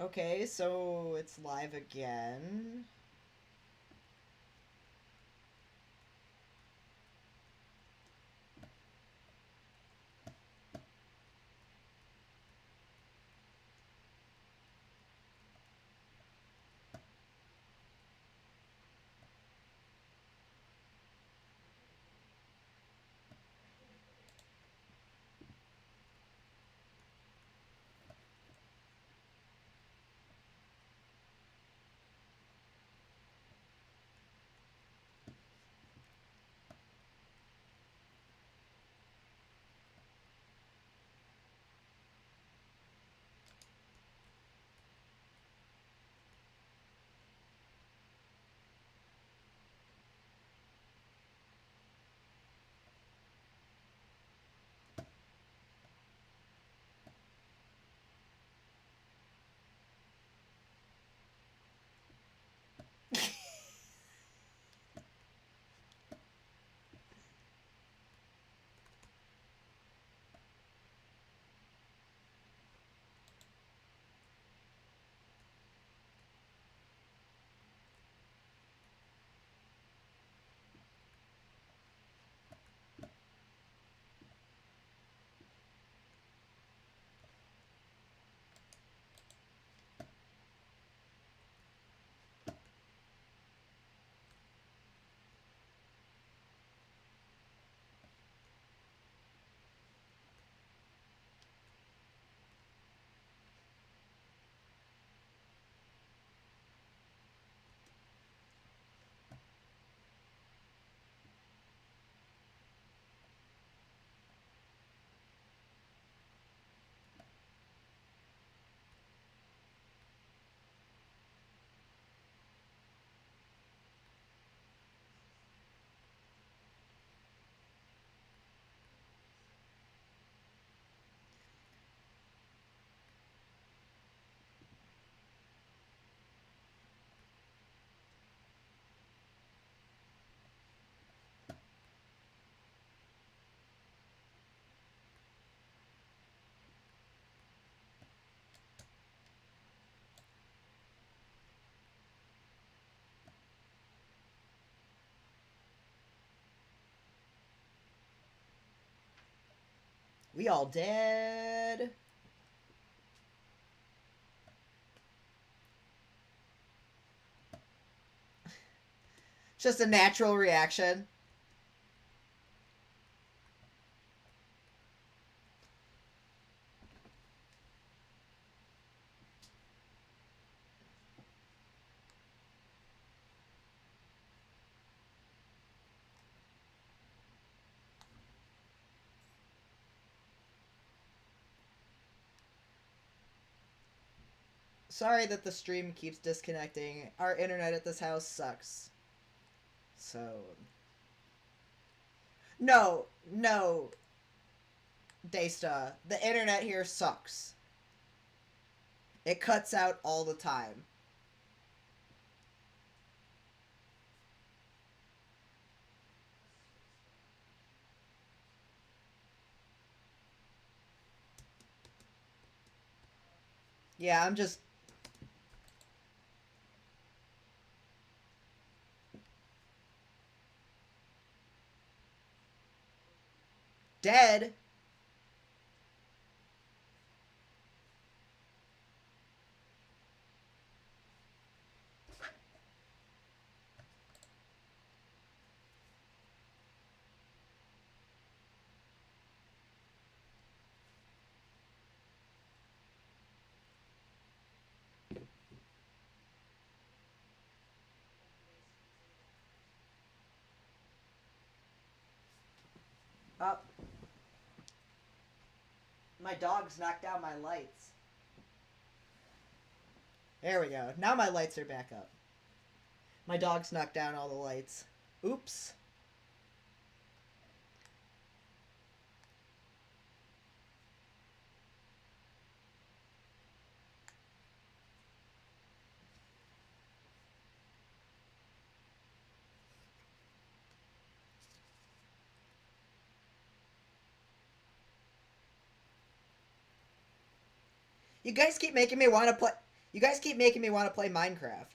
Okay, so it's live again. We all dead. Just a natural reaction. Sorry that the stream keeps disconnecting. Our internet at this house sucks. So... No, no, Desta. The internet here sucks. It cuts out all the time. Yeah, I'm just... dead. Up. My dogs knocked down my lights. There we go. Now my lights are back up. My dogs knocked down all the lights. Oops. You guys keep making me want to play... You guys keep making me want to play Minecraft.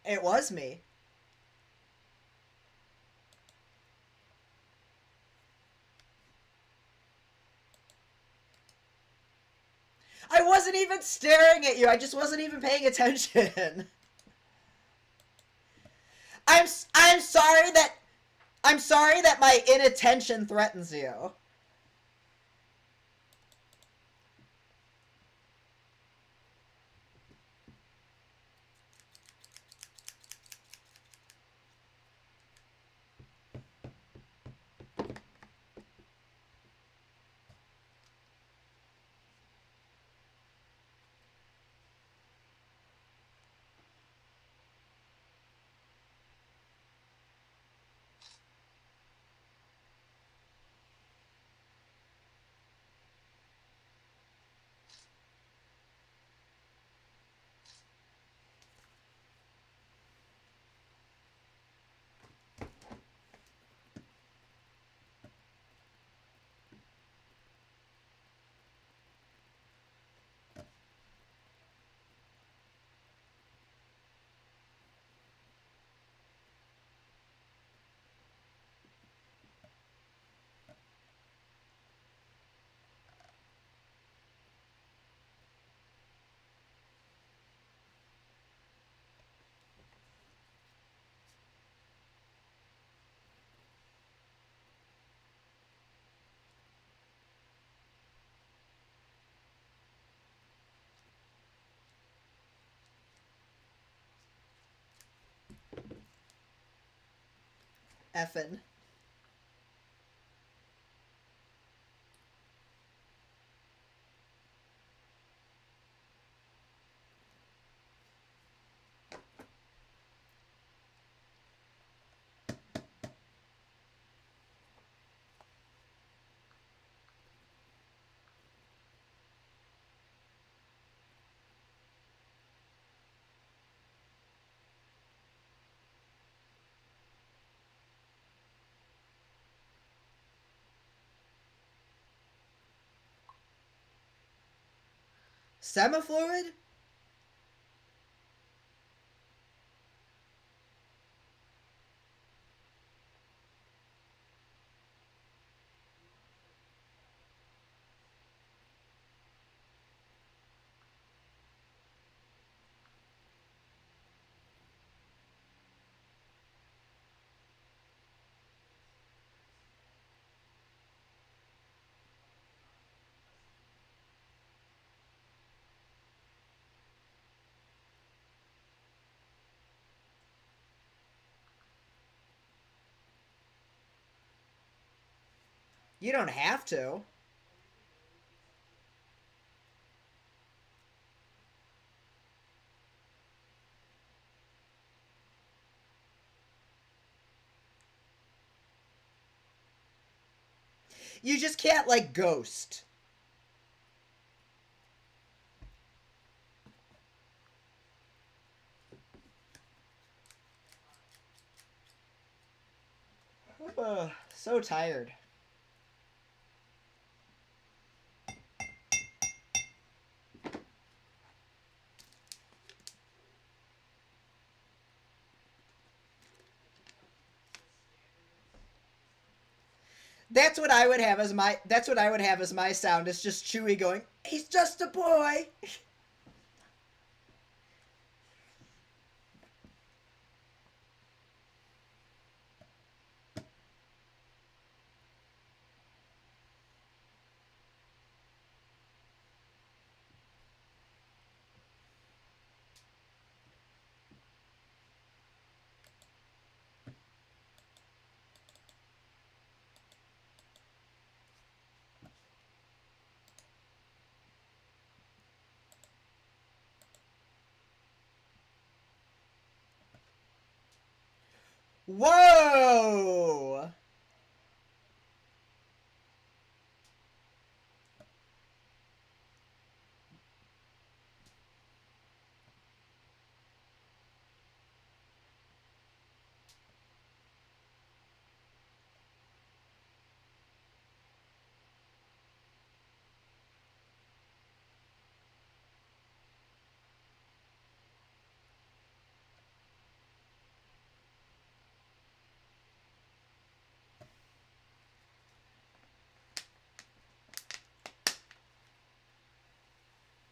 It was me. I wasn't even staring at you. I just wasn't even paying attention. I'm sorry that my inattention threatens you. Effin'. Semifluid? You don't have to. You just can't, like, ghost. So tired. That's what I would have as my. That's what I would have as my sound. It's just Chewie going, "He's just a boy." Whoa!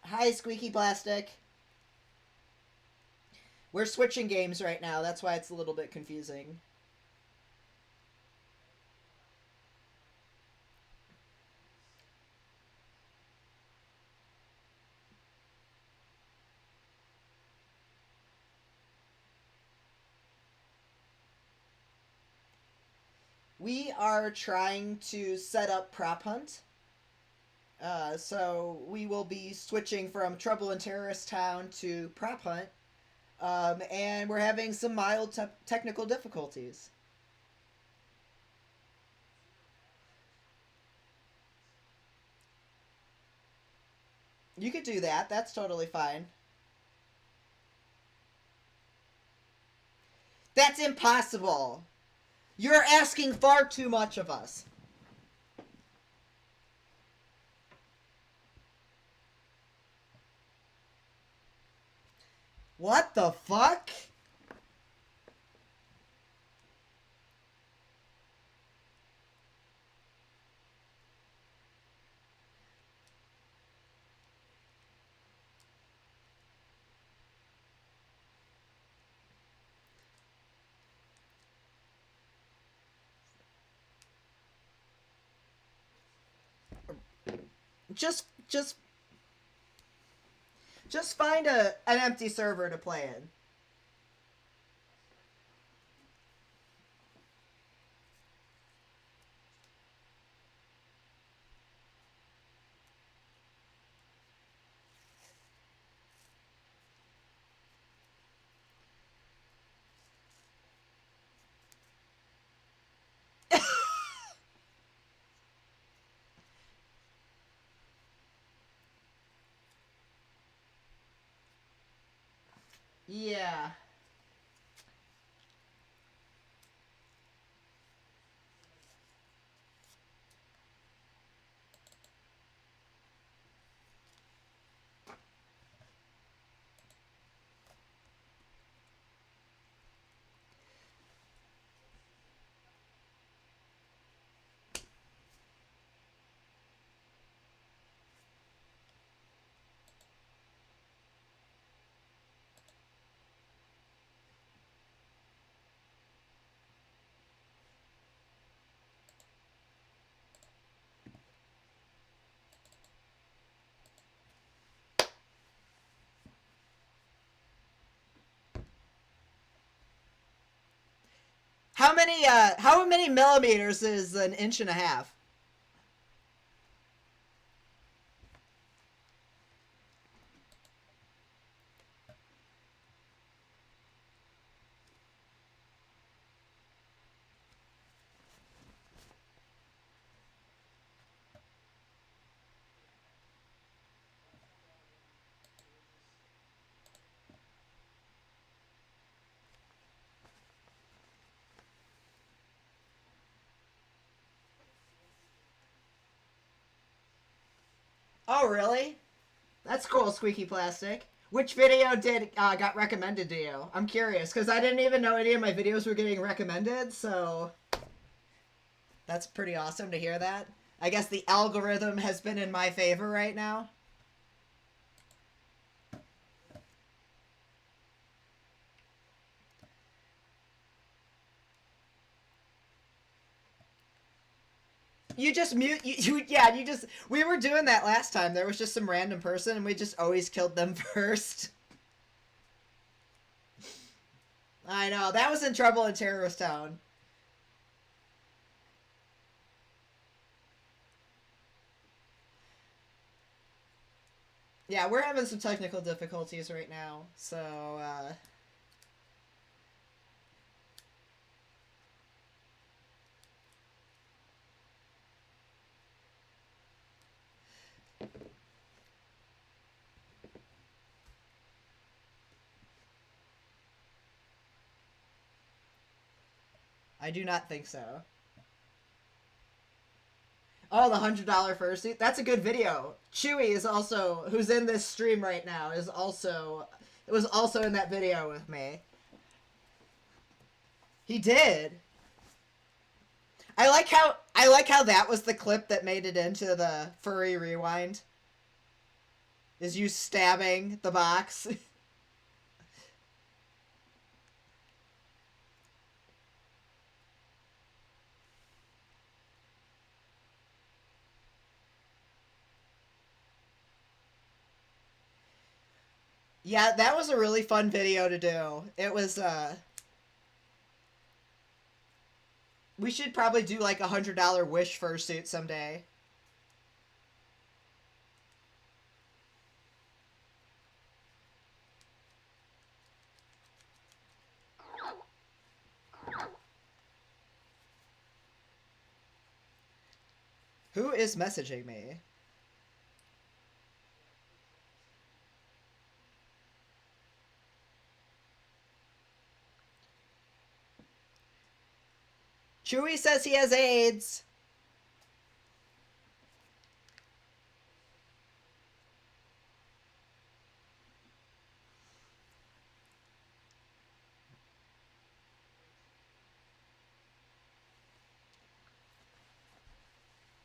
Hi, Squeaky Plastic. We're switching games right now. That's why it's a little bit confusing. We are trying to set up Prop Hunt. So we will be switching from Trouble in Terrorist Town to Prop Hunt. And we're having some mild technical difficulties. You could do that. That's totally fine. That's impossible. You're asking far too much of us. What the fuck? Just find an empty server to play in. Yeah. How many millimeters is an inch and a half? Oh, really? That's cool, Squeaky Plastic. Which video did got recommended to you? I'm curious because I didn't even know any of my videos were getting recommended. So That's pretty awesome to hear that. I guess the algorithm has been in my favor right now. You just mute, yeah, you just, we were doing that last time. There was just some random person and we just always killed them first. I know, that was in Trouble in Terrorist Town. Yeah, we're having some technical difficulties right now, so, I do not think so. Oh, the $100 fursuit? That's a good video. Chewie is also, who's in this stream right now, is also, it was also in that video with me. He did. I like how that was the clip that made it into the furry rewind. Is you stabbing the box. Yeah, that was a really fun video to do. It was, we should probably do like $100 wish fursuit someday. Who is messaging me? Chewie says he has AIDS.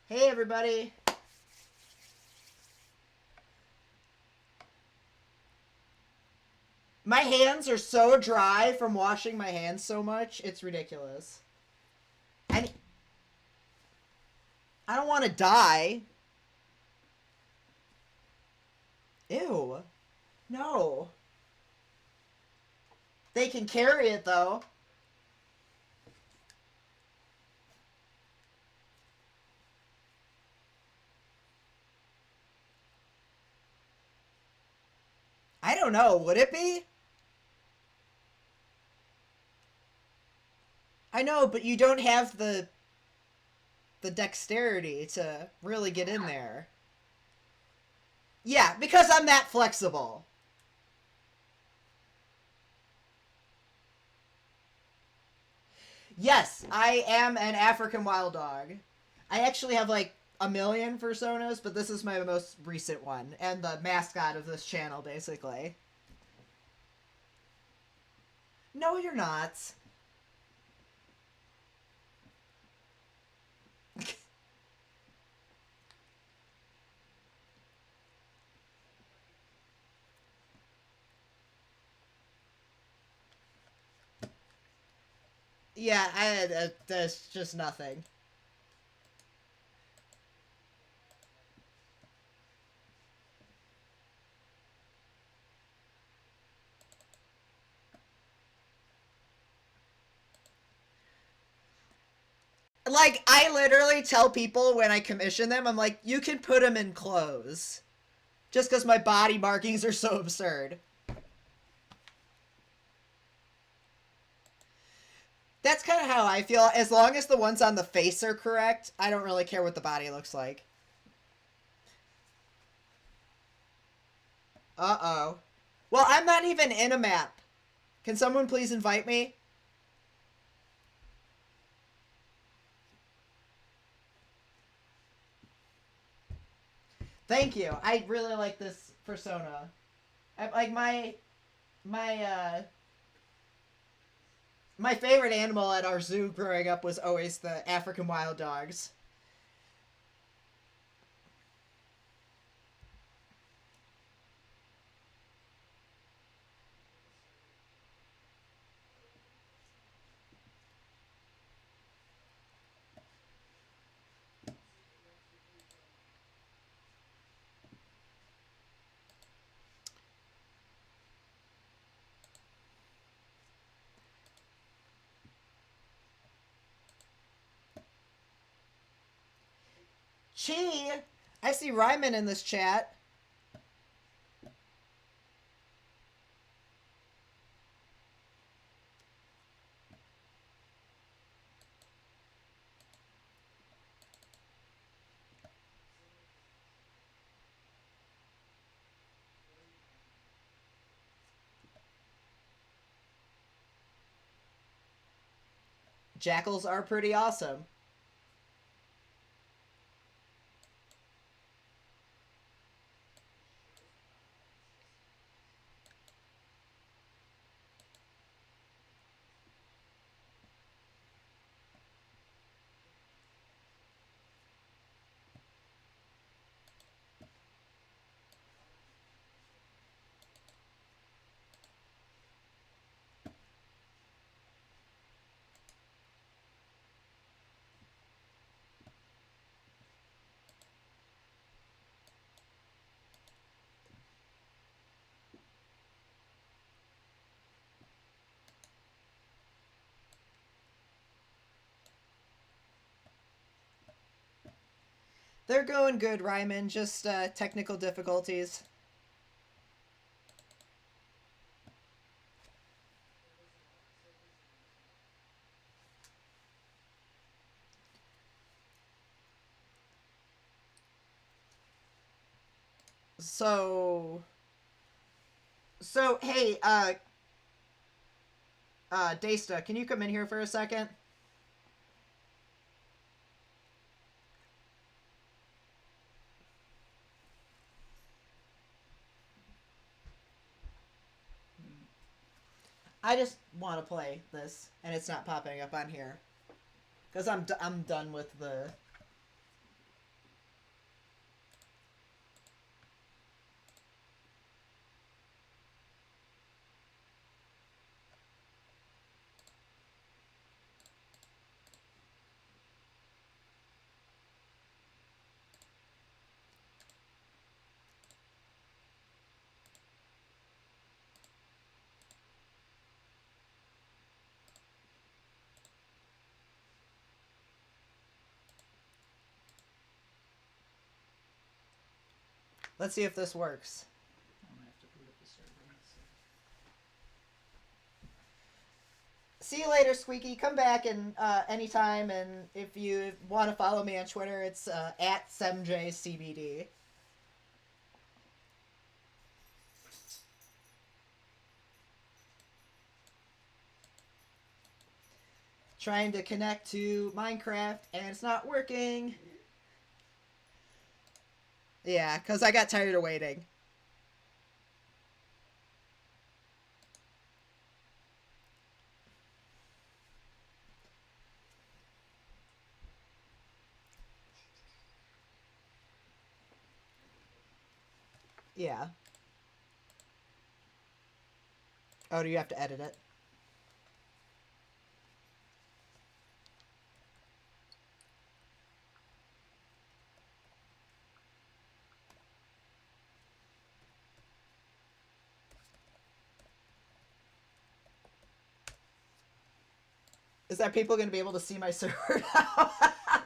Hey, everybody. My hands are so dry from washing my hands so much. It's ridiculous. I don't want to die. Ew. No. They can carry it, though. I don't know. Would it be? I know, but you don't have the dexterity to really get in there. Yeah, because I'm that flexible. Yes, I am an African wild dog. I actually have like a million personas, but this is my most recent one, and the mascot of this channel, basically. No, you're not. Yeah, there's just nothing. Like, I literally tell people when I commission them, I'm like, you can put them in clothes. Just because my body markings are so absurd. That's kind of how I feel. As long as the ones on the face are correct, I don't really care what the body looks like. Uh-oh. Well, I'm not even in a map. Can someone please invite me? Thank you. I really like this persona. Like my My favorite animal at our zoo growing up was always the African wild dogs. Chi! I see Ryman in this chat. Jackals are pretty awesome. They're going good, Ryman. Just technical difficulties. So, hey, Desta, can you come in here for a second? I just want to play this, and it's not popping up on here. Because I'm done with the... Let's see if this works. I'm gonna have to boot up the server. See you later, Squeaky. Come back and anytime, and if you want to follow me on Twitter, it's at SemJCBD. Trying to connect to Minecraft, and it's not working. Yeah, because I got tired of waiting. Yeah. Oh, do you have to edit it? Is that people going to be able to see my server now?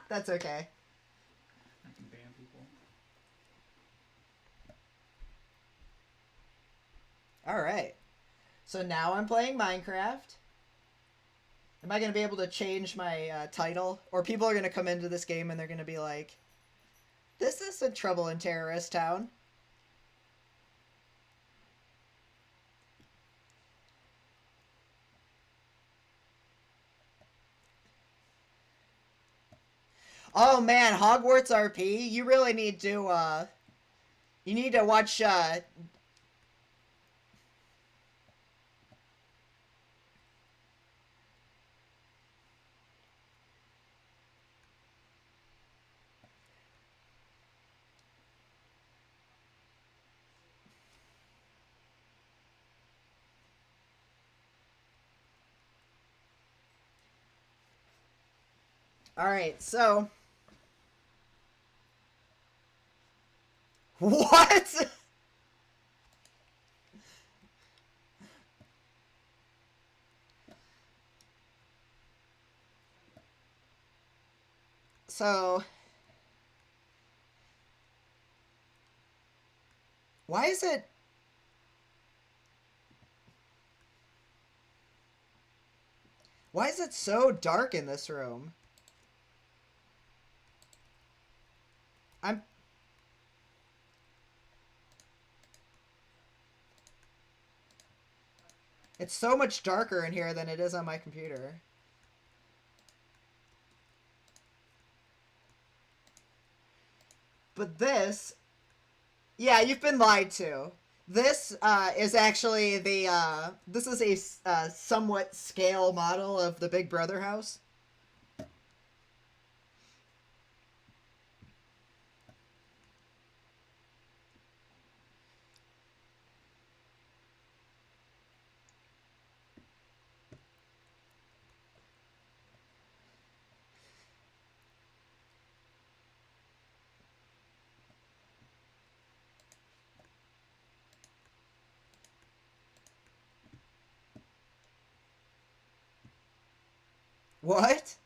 That's okay. I can ban people. Alright. So now I'm playing Minecraft. Am I going to be able to change my title? Or people are going to come into this game and they're going to be like, this isn't Trouble in Terrorist Town. Oh man, Hogwarts RP? You really need to, you need to watch, Alright, so... What?! So... Why is it... Why is it so dark in this room? It's so much darker in here than it is on my computer. But this... Yeah, you've been lied to. This is actually the... this is a somewhat scale model of the Big Brother house. What?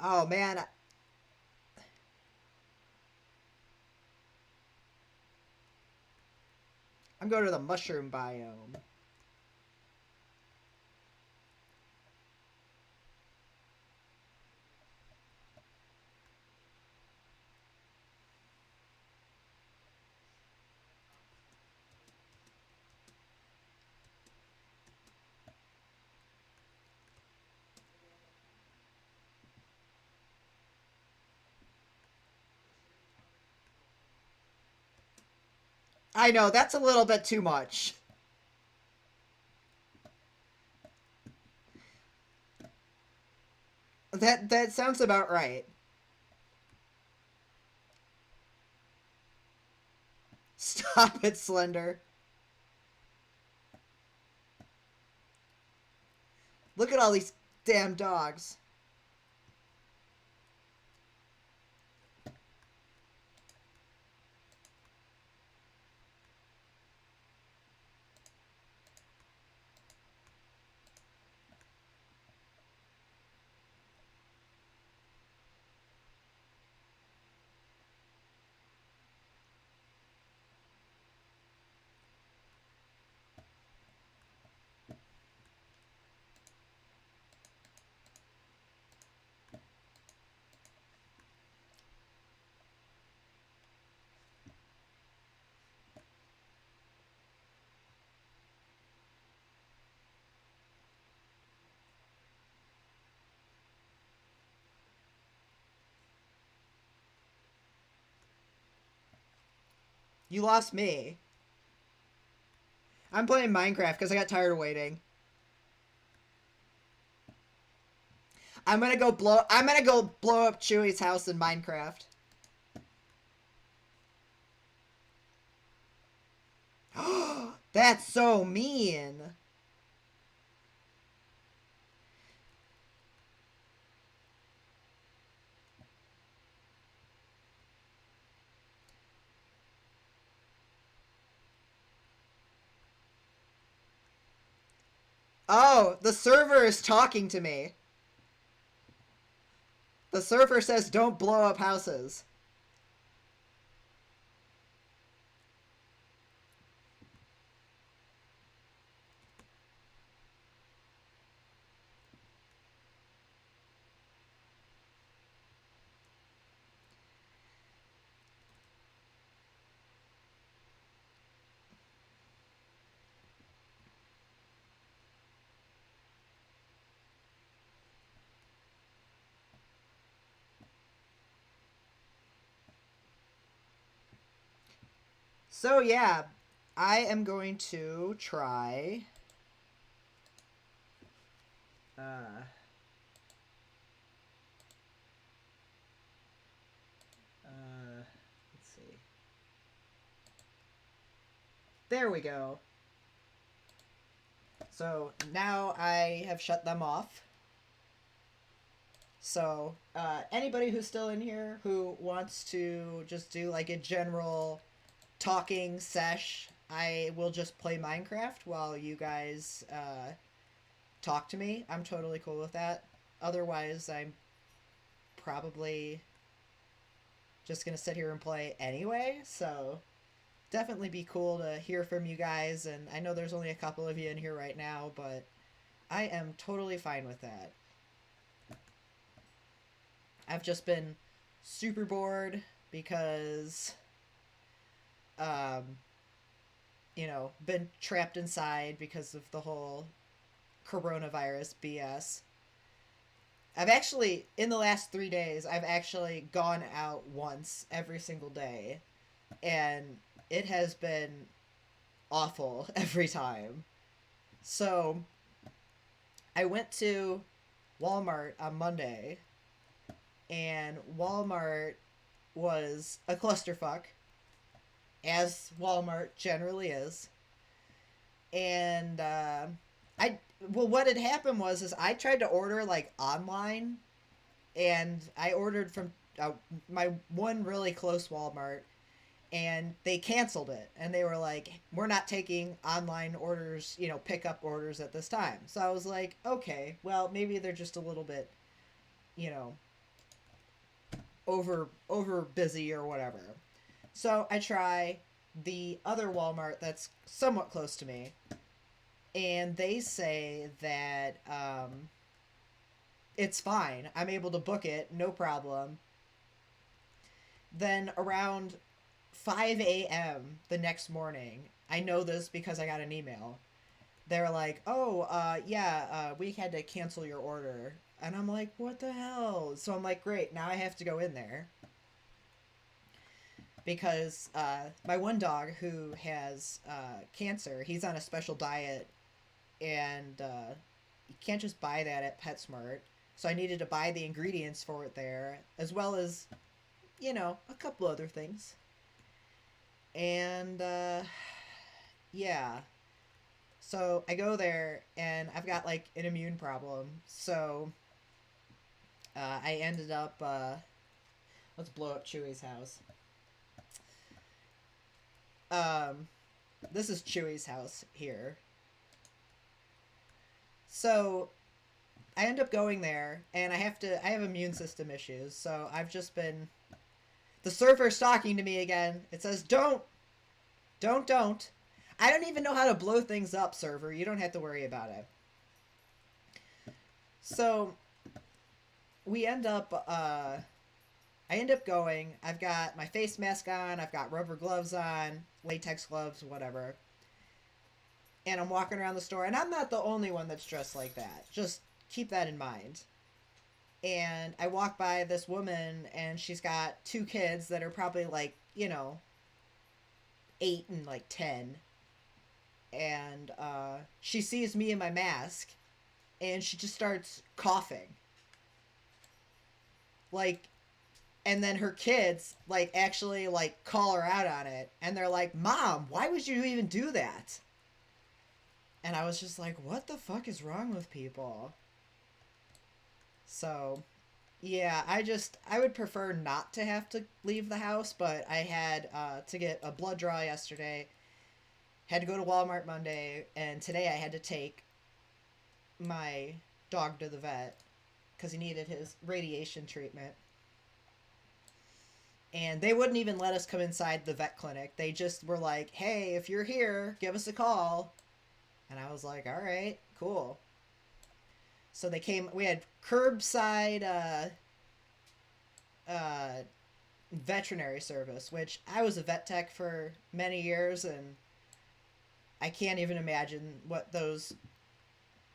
Oh, man. I'm going to the mushroom biome. I know, that's a little bit too much. That sounds about right. Stop it, Slender. Look at all these damn dogs. You lost me. I'm playing Minecraft because I got tired of waiting. I'm gonna go blow up Chewie's house in Minecraft. That's so mean. Oh, the server is talking to me. The server says don't blow up houses. So yeah, I am going to try. Let's see. There we go. So now I have shut them off. So anybody who's still in here who wants to just do like a general talking sesh, I will just play Minecraft while you guys talk to me. I'm totally cool with that. Otherwise, I'm probably just gonna sit here and play anyway. So definitely be cool to hear from you guys. And I know there's only a couple of you in here right now, but I am totally fine with that. I've just been super bored because, you know, been trapped inside because of the whole coronavirus BS. I've actually, in the last 3 days, I've actually gone out once every single day. And it has been awful every time. So, I went to Walmart on Monday, and Walmart was a clusterfuck, as Walmart generally is. And what had happened is I tried to order like online, and I ordered from my one really close Walmart, and they canceled it, and they were like, we're not taking online orders, you know, pickup orders at this time. So I was like, okay, well, maybe they're just a little bit, you know, over busy or whatever. So I try the other Walmart that's somewhat close to me, and they say that it's fine. I'm able to book it, no problem. Then around 5 a.m. the next morning, I know this because I got an email. They're like, oh, we had to cancel your order. And I'm like, what the hell? So I'm like, great, now I have to go in there. Because my one dog who has cancer, he's on a special diet, and you can't just buy that at PetSmart. So I needed to buy the ingredients for it there, as well as, you know, a couple other things. And, yeah. So I go there, and I've got, like, an immune problem. So I ended up, let's blow up Chewy's house. This is Chewy's house here. So I end up going there, and I have immune system issues, so I've just been, the server's talking to me again. It says, don't. I don't even know how to blow things up, server. You don't have to worry about it. So we end up, I end up going, I've got my face mask on, I've got rubber gloves on, latex gloves, whatever. And I'm walking around the store, and I'm not the only one that's dressed like that. Just keep that in mind. And I walk by this woman, and she's got 2 kids that are probably like, you know, 8 and like 10. And she sees me in my mask, and she just starts coughing. Like, and then her kids, like, actually, like, call her out on it. And they're like, Mom, why would you even do that? And I was just like, what the fuck is wrong with people? So, yeah, I would prefer not to have to leave the house, but I had to get a blood draw yesterday. Had to go to Walmart Monday, and today I had to take my dog to the vet because he needed his radiation treatment. And they wouldn't even let us come inside the vet clinic. They just were like, hey, if you're here, give us a call. And I was like, all right, cool. So they came, we had curbside veterinary service, which I was a vet tech for many years, and I can't even imagine what those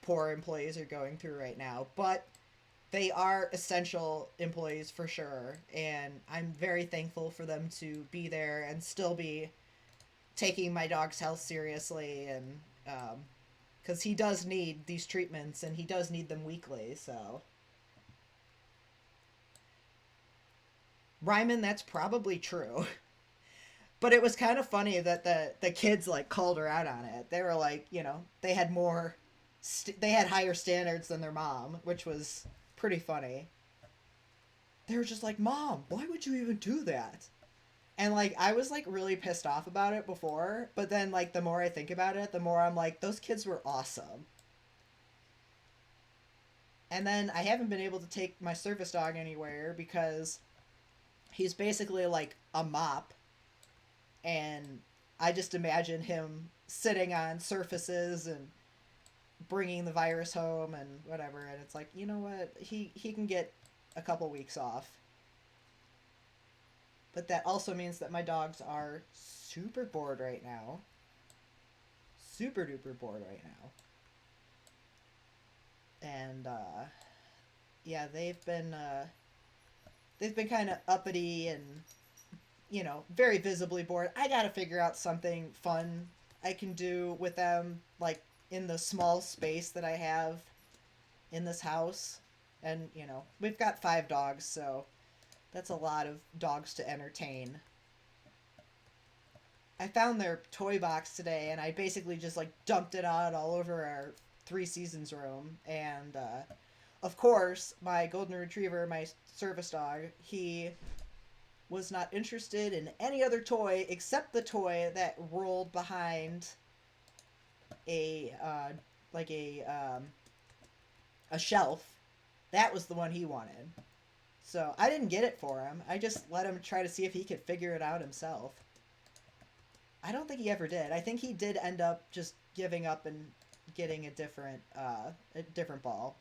poor employees are going through right now. But they are essential employees for sure, and I'm very thankful for them to be there and still be taking my dog's health seriously, and because he does need these treatments and he does need them weekly. So, Ryman, that's probably true. But it was kind of funny that the kids like called her out on it. They were like, you know, they had more, they had higher standards than their mom, which was pretty funny. They were just like, "Mom, why would you even do that?" And like I was like really pissed off about it before, but then like the more I think about it, the more I'm like, those kids were awesome. And then I haven't been able to take my service dog anywhere because he's basically like a mop, and I just imagine him sitting on surfaces and bringing the virus home and whatever. And it's like, you know what, he can get a couple weeks off. But that also means that my dogs are super bored right now. Super duper bored right now. And yeah, they've been kind of uppity and, you know, very visibly bored. I gotta figure out something fun I can do with them, like in the small space that I have in this house. And, you know, we've got 5 dogs, so that's a lot of dogs to entertain. I found their toy box today, and I basically just like dumped it out all over our 3 Seasons room. And of course, my golden retriever, my service dog, he was not interested in any other toy except the toy that rolled behind a like a shelf. That was the one he wanted. So I didn't get it for him. I just let him try to see if he could figure it out himself. I don't think he ever did. I think he did end up just giving up and getting a different ball.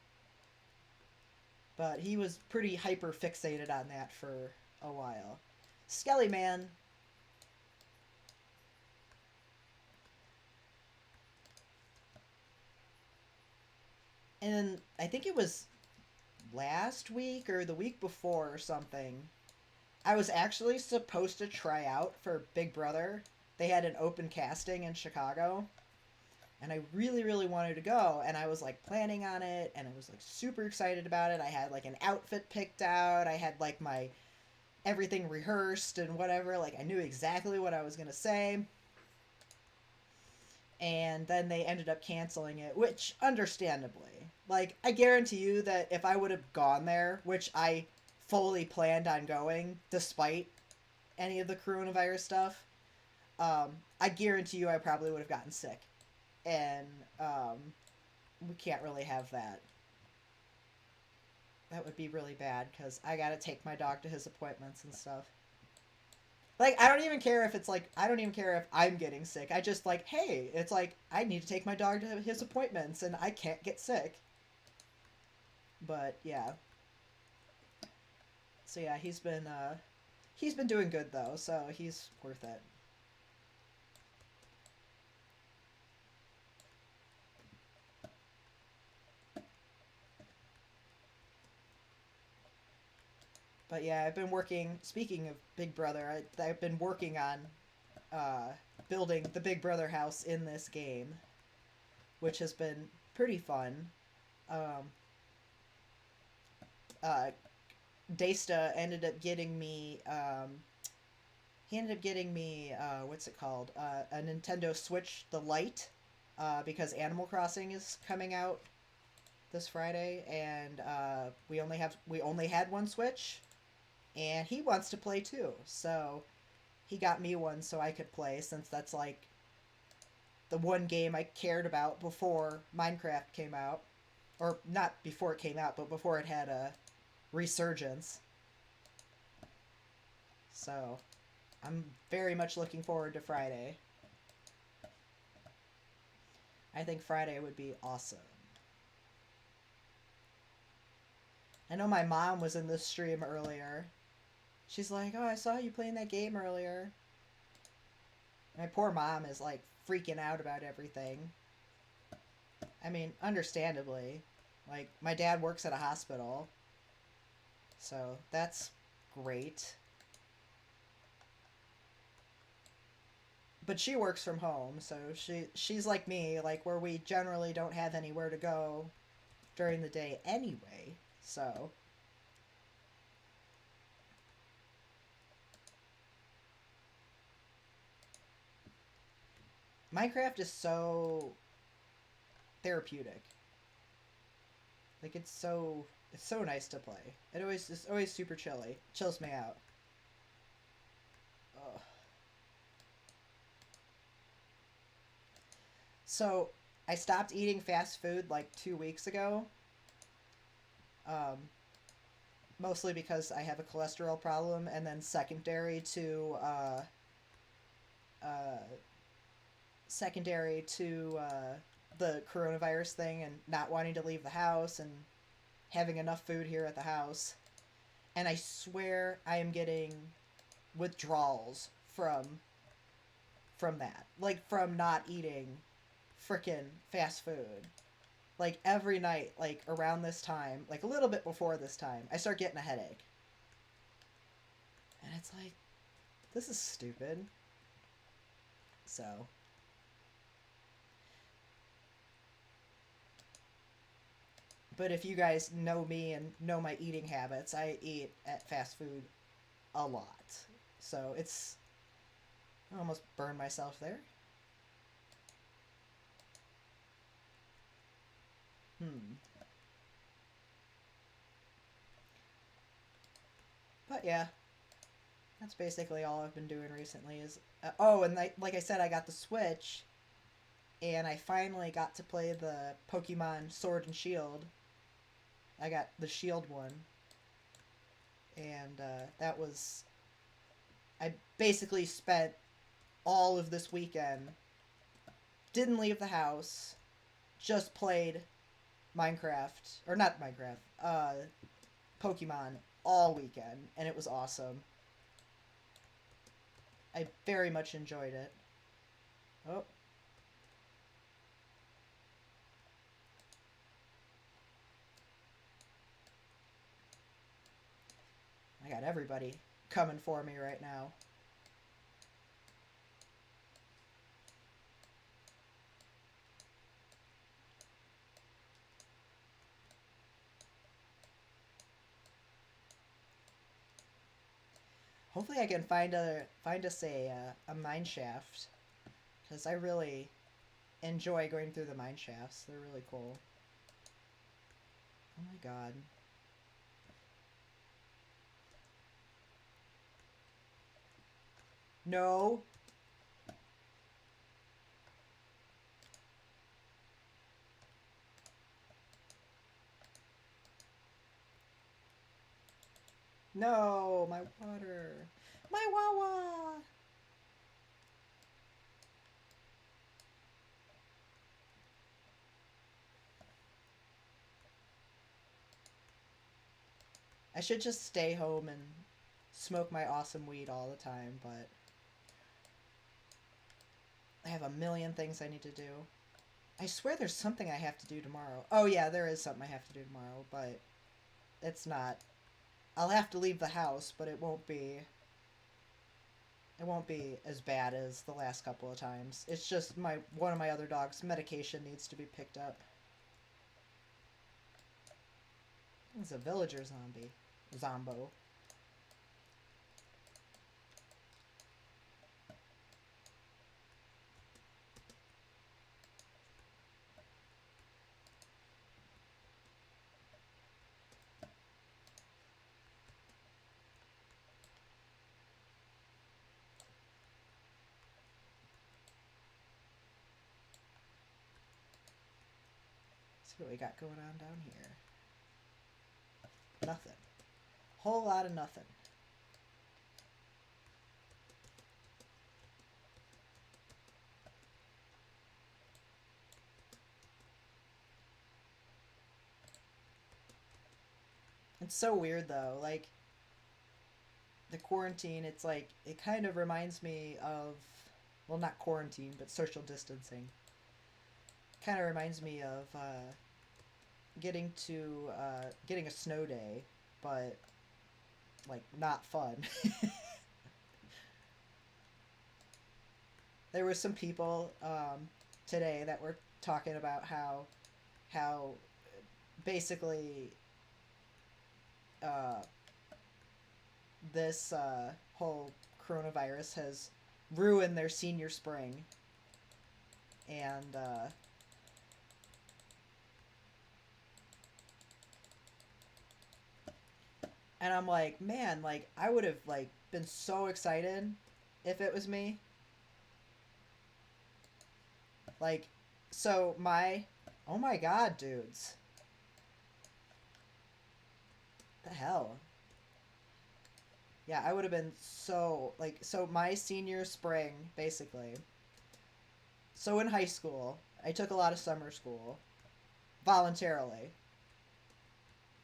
But he was pretty hyper fixated on that for a while. Skelly Man. And I think it was last week or the week before or something, I was actually supposed to try out for Big Brother. They had an open casting in Chicago, and I really, really wanted to go, and I was like planning on it, and I was like super excited about it. I had like an outfit picked out. I had like my everything rehearsed and whatever. Like I knew exactly what I was gonna say. And then they ended up canceling it, which understandably. Like I guarantee you that if I would have gone there, which I fully planned on going despite any of the coronavirus stuff, I guarantee you I probably would have gotten sick. And we can't really have that. That would be really bad because I gotta take my dog to his appointments and stuff. Like, I don't even care if it's like, I don't even care if I'm getting sick. I just like, hey, it's like, I need to take my dog to his appointments and I can't get sick. But, yeah. So, yeah, he's been doing good though, so he's worth it. But yeah, I've been working, speaking of Big Brother, I've been working on building the Big Brother house in this game, which has been pretty fun. Desta ended up getting me, what's it called? A Nintendo Switch, the Lite, because Animal Crossing is coming out this Friday, and we only had one Switch. And he wants to play too, so he got me one so I could play, since that's like the one game I cared about before Minecraft came out. Or not before it came out, but before it had a resurgence. So I'm very much looking forward to Friday. I think Friday would be awesome. I know my mom was in this stream earlier. She's like, oh, I saw you playing that game earlier. My poor mom is like freaking out about everything. I mean, understandably. Like, my dad works at a hospital. So, that's great. but she works from home, so she's like me, like where we generally don't have anywhere to go during the day anyway. So Minecraft is so therapeutic. Like it's so nice to play. It's always super chilly. Chills me out. Ugh. So I stopped eating fast food like 2 weeks ago. Um, Mostly because I have a cholesterol problem, and then uh, secondary to the coronavirus thing, and not wanting to leave the house and having enough food here at the house. And I swear I am getting withdrawals from that, like from not eating frickin' fast food. Like every night, like around this time, like a little bit before this time, I start getting a headache. And it's like, this is stupid. So. But if you guys know me and know my eating habits, I eat at fast food a lot. So it's. I almost burned myself there. But yeah, that's basically all I've been doing recently. Is oh, and like I said, I got the Switch, and I finally got to play the Pokemon Sword and Shield. I got the Shield one, and that was. I basically spent all of this weekend. Didn't leave the house. Just played Minecraft, or not Minecraft. Pokemon all weekend, and it was awesome. I very much enjoyed it. Oh. I got everybody coming for me right now. Hopefully I can find us a mine shaft, because I really enjoy going through the mine shafts. They're really cool. Oh my god. No. No, my water. My Wawa. I should just stay home and smoke my awesome weed all the time, but I have a million things I need to do. I swear there's something I have to do tomorrow. Oh yeah, there is something I have to do tomorrow, but it's not. I'll have to leave the house, but it won't be as bad as the last couple of times. It's just one of my other dogs' medication needs to be picked up. It's a villager zombie. Zombo. See what we got going on down here. Nothing. Whole lot of nothing. It's so weird though, like the quarantine, it's like it kind of reminds me of, well, not quarantine, but social distancing. Kind of reminds me of getting a snow day, but like not fun. there were some people today that were talking about how basically uh, this whole coronavirus has ruined their senior spring, and I'm like, man, like I would have like been so excited if it was me. Like, so my, oh my god, dudes, the hell. Yeah, I would have been so like, so my senior spring basically. So in high school, I took a lot of summer school voluntarily,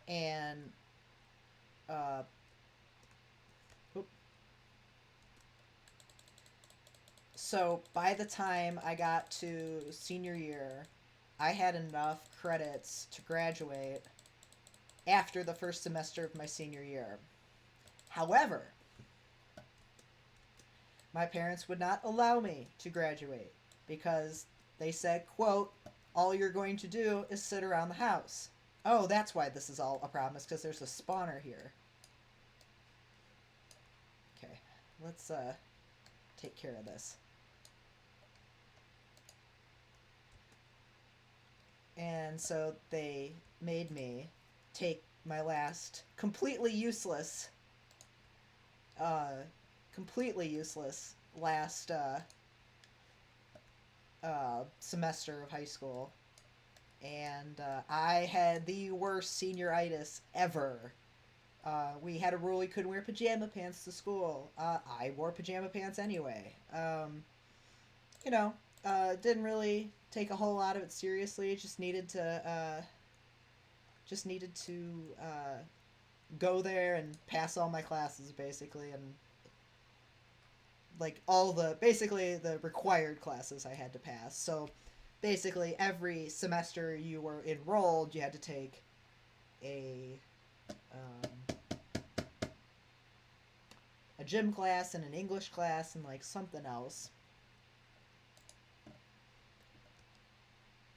and uh, so by the time I got to senior year, I had enough credits to graduate after the first semester of my senior year. However, my parents would not allow me to graduate because they said, quote, all you're going to do is sit around the house. Oh, that's why this is all a problem, is because there's a spawner here. Okay, let's take care of this. And so they made me take my last completely useless last semester of high school, and I had the worst senioritis ever. We had a rule you couldn't wear pajama pants to school. I wore pajama pants anyway. You know, didn't really take a whole lot of it seriously. Just needed to go there and pass all my classes basically, and like all the basically the required classes I had to pass. So basically every semester you were enrolled, you had to take a gym class and an English class and like something else.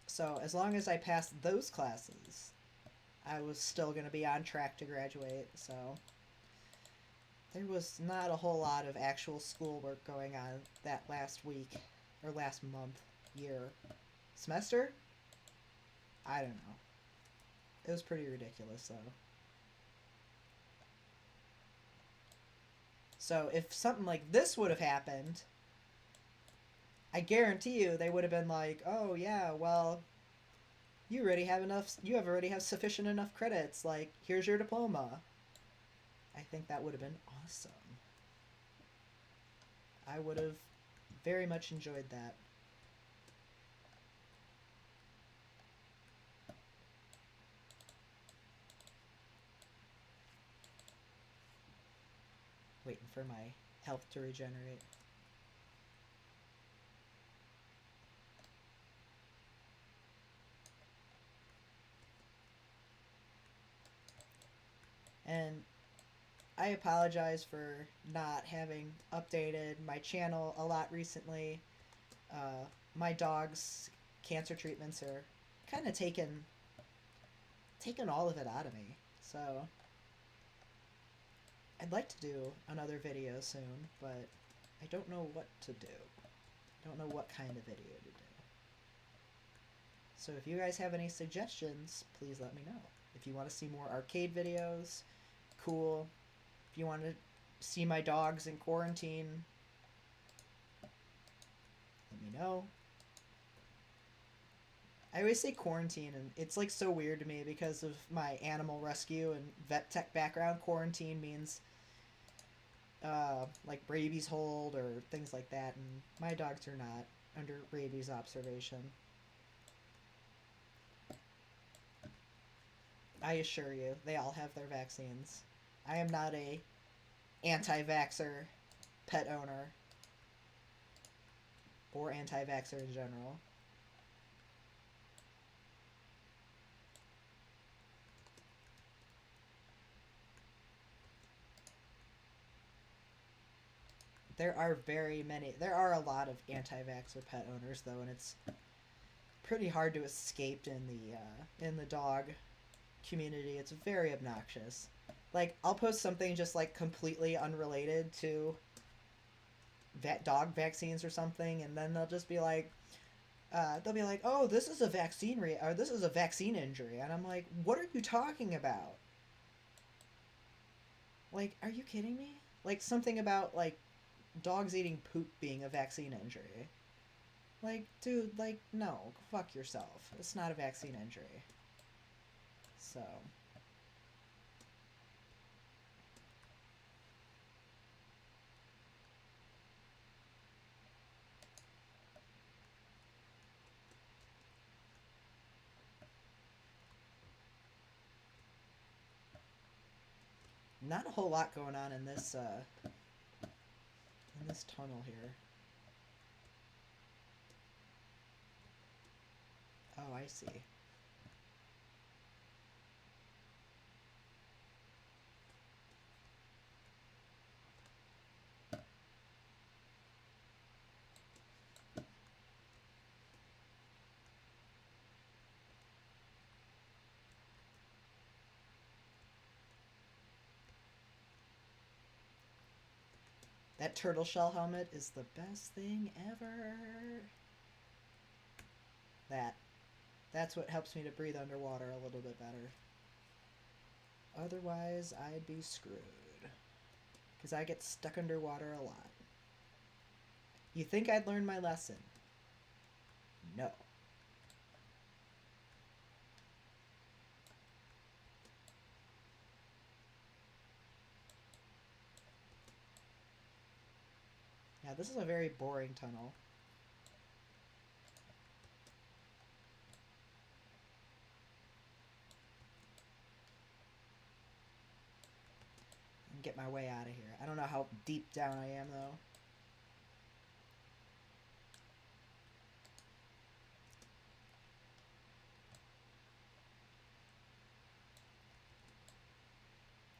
So as long as I passed those classes, I was still going to be on track to graduate. So there was not a whole lot of actual schoolwork going on that last week, or last month, year, semester? I don't know. It was pretty ridiculous, though. So if something like this would have happened, I guarantee you they would have been like, oh yeah, well, you already have enough, you have already have sufficient enough credits, like, here's your diploma. I think that would have been awesome. I would have very much enjoyed that. Waiting for my health to regenerate. And I apologize for not having updated my channel a lot recently. My dog's cancer treatments are kind of taking all of it out of me. So I'd like to do another video soon, but I don't know what to do. I don't know what kind of video to do. So if you guys have any suggestions, please let me know. If you want to see more arcade videos, cool. If you want to see my dogs in quarantine, let me know. I always say quarantine, and it's like so weird to me because of my animal rescue and vet tech background. Quarantine means like rabies hold or things like that, and my dogs are not under rabies observation. I assure you, they all have their vaccines. I am not a anti-vaxxer pet owner or anti-vaxxer in general. There are a lot of anti-vaxxer pet owners though, and it's pretty hard to escape in the dog community. It's very obnoxious. Like, I'll post something just like completely unrelated to dog vaccines or something, and then they'll just be like, "Oh, this is a or this is a vaccine injury," and I'm like, "What are you talking about? Like, are you kidding me? Like something about like dogs eating poop being a vaccine injury? Like, dude, like, no, fuck yourself. It's not a vaccine injury." So. Not a whole lot going on in this tunnel here. Oh, I see. That turtle shell helmet is the best thing ever. That's what helps me to breathe underwater a little bit better. Otherwise, I'd be screwed. Because I get stuck underwater a lot. You think I'd learn my lesson? No. Yeah, this is a very boring tunnel. And get my way out of here. I don't know how deep down I am, though.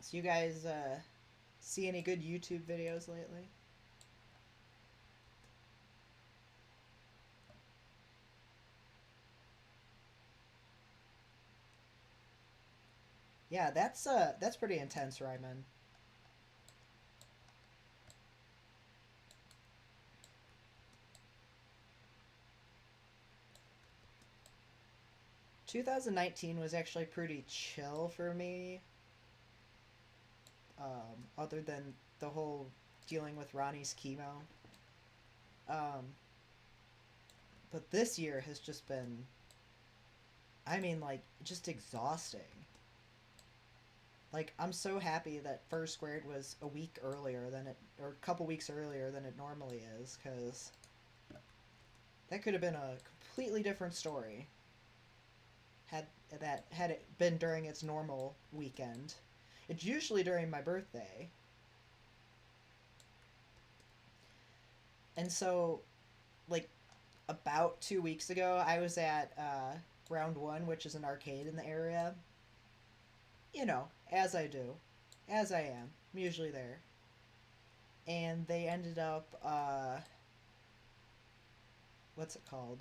So you guys see any good YouTube videos lately? Yeah, that's pretty intense, Ryman. "2019 was actually pretty chill for me. Other than the whole dealing with Ronnie's chemo. But this year has just been, I mean, like, just exhausting. Like, I'm so happy that First Squared was a week earlier than it, or a couple weeks earlier than it normally is, because that could have been a completely different story had it been during its normal weekend. It's usually during my birthday. And so, like, about 2 weeks ago, I was at Round 1, which is an arcade in the area. You know, as I do. As I am. I'm usually there. And they ended up, what's it called?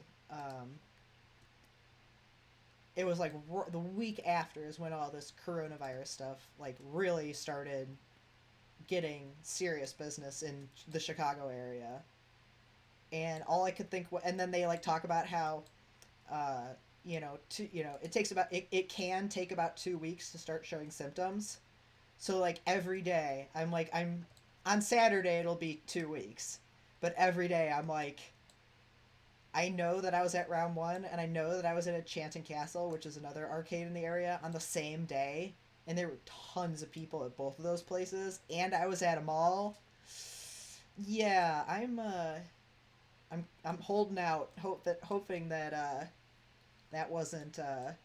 It was like the week after is when all this coronavirus stuff like really started getting serious business in the Chicago area. And all I could think, and then they like talk about how, it can take about 2 weeks to start showing symptoms. So like every day, I'm on Saturday it'll be 2 weeks, but every day I'm like, I know that I was at Round 1, and I know that I was at Enchanted Castle, which is another arcade in the area, on the same day, and there were tons of people at both of those places, and I was at a mall. Yeah, I'm holding out, hoping that that wasn't that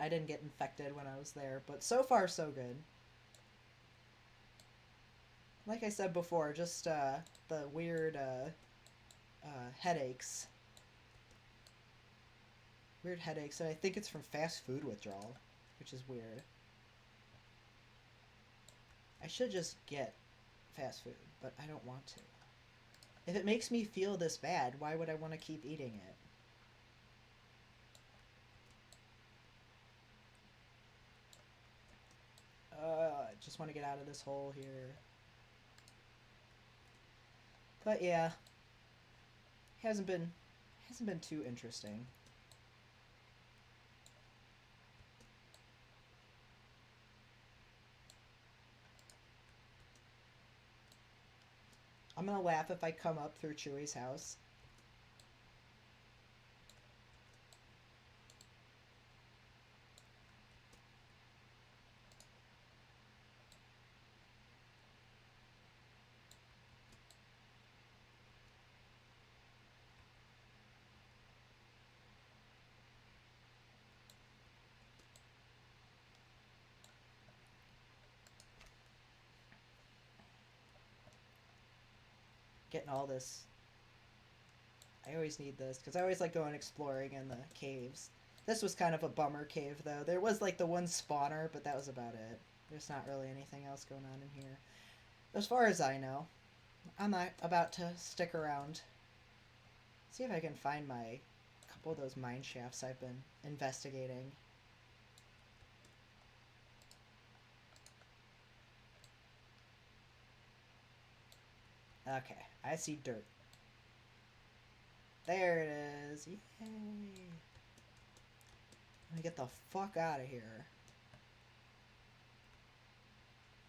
I didn't get infected when I was there, but so far so good. Like I said before, just the weird headaches. Weird headaches, and I think it's from fast food withdrawal, which is weird. I should just get fast food, but I don't want to. If it makes me feel this bad, why would I want to keep eating it? I just want to get out of this hole here. But yeah, hasn't been too interesting. I'm gonna laugh if I come up through Chewy's house. Getting all this. I always need this because I always like going exploring in the caves. This was kind of a bummer cave though. There was like the one spawner, but that was about it. There's not really anything else going on in here. As far as I know. I'm not about to stick around. See if I can find my couple of those mine shafts I've been investigating. Okay, I see dirt. There it is. Yay! Let me get the fuck out of here.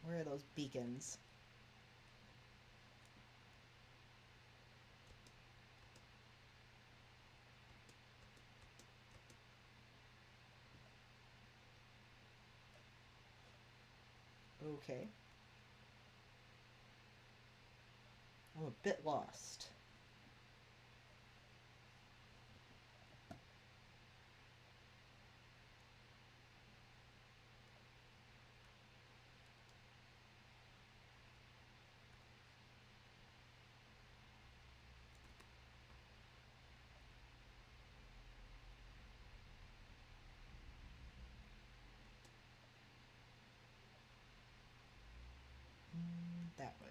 Where are those beacons? Okay. I'm a bit lost. That way.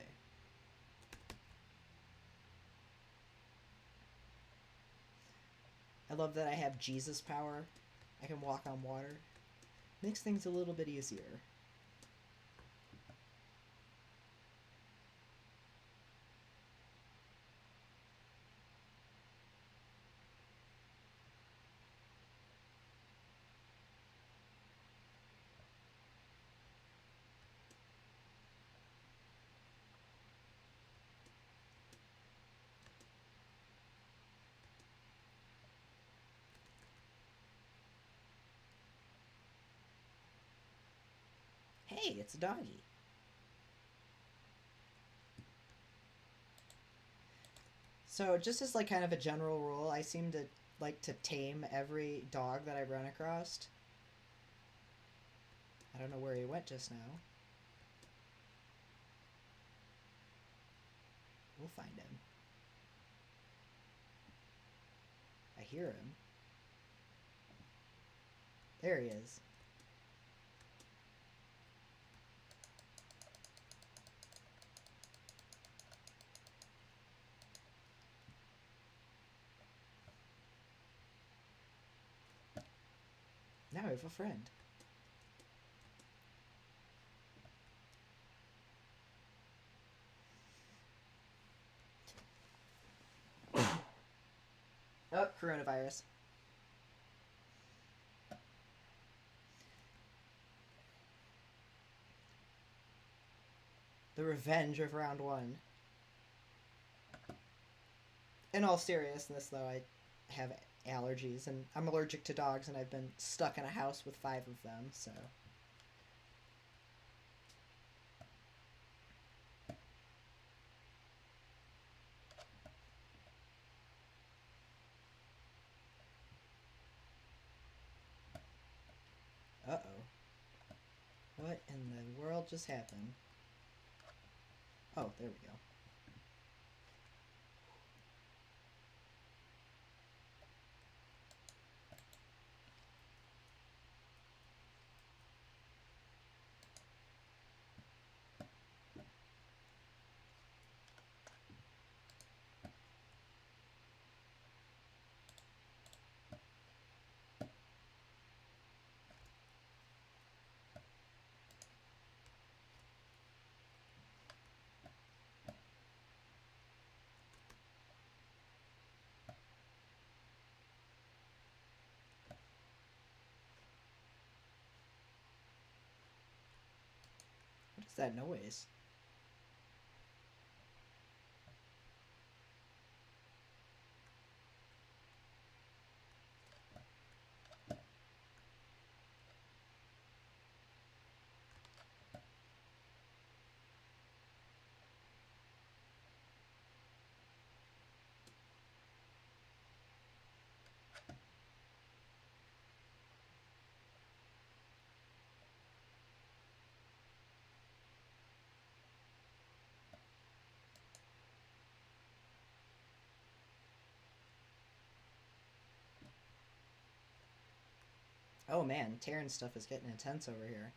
I love that I have Jesus power. I can walk on water. Makes things a little bit easier. Hey, it's a doggy. So just as like kind of a general rule, I seem to like to tame every dog that I run across. I don't know where he went just now. We'll find him. I hear him. There he is. Now I have a friend. Oh, coronavirus. The revenge of round one. In all seriousness, though, I have allergies, and I'm allergic to dogs, and I've been stuck in a house with 5 of them, so... Uh-oh. What in the world just happened? Oh, there we go. that noise? Oh man, Terran stuff is getting intense over here.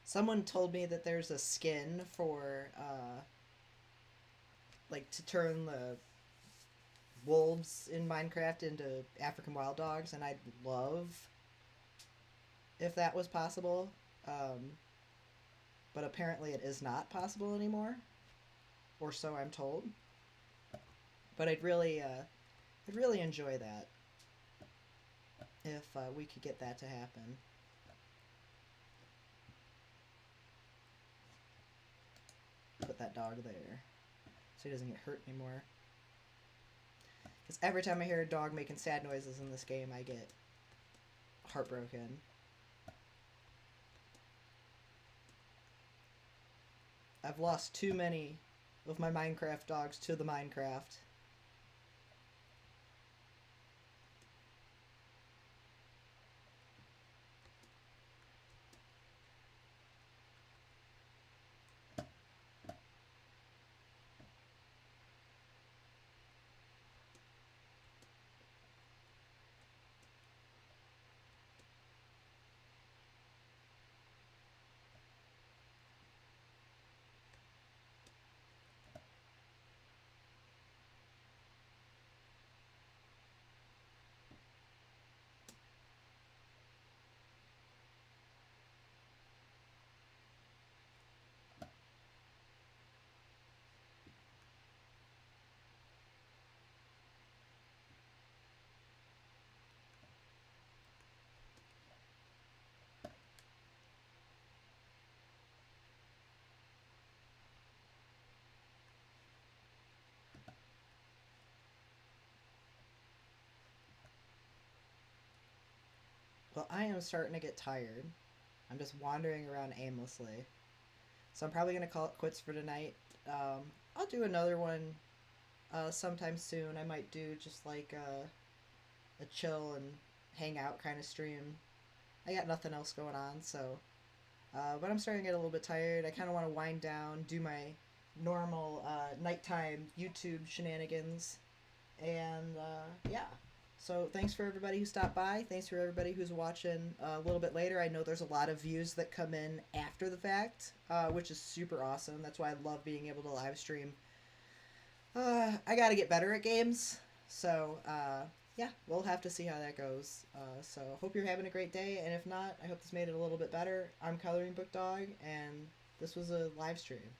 Someone told me that there's a skin for like to turn the wolves in Minecraft into African wild dogs, and I'd love if that was possible. But apparently it is not possible anymore, or so I'm told. But I'd really enjoy that if we could get that to happen. Put that dog there so he doesn't get hurt anymore. Because every time I hear a dog making sad noises in this game, I get heartbroken. I've lost too many of my Minecraft dogs to the Minecraft. Well, I am starting to get tired. I'm just wandering around aimlessly. So I'm probably going to call it quits for tonight. I'll do another one sometime soon. I might do just like a chill and hang out kind of stream. I got nothing else going on, so. But I'm starting to get a little bit tired. I kind of want to wind down, do my normal nighttime YouTube shenanigans. And yeah. So thanks for everybody who stopped by. Thanks for everybody who's watching a little bit later. I know there's a lot of views that come in after the fact, which is super awesome. That's why I love being able to live stream. I got to get better at games. So yeah, we'll have to see how that goes. So hope you're having a great day, and if not, I hope this made it a little bit better. I'm Coloring Book Dog, and this was a live stream.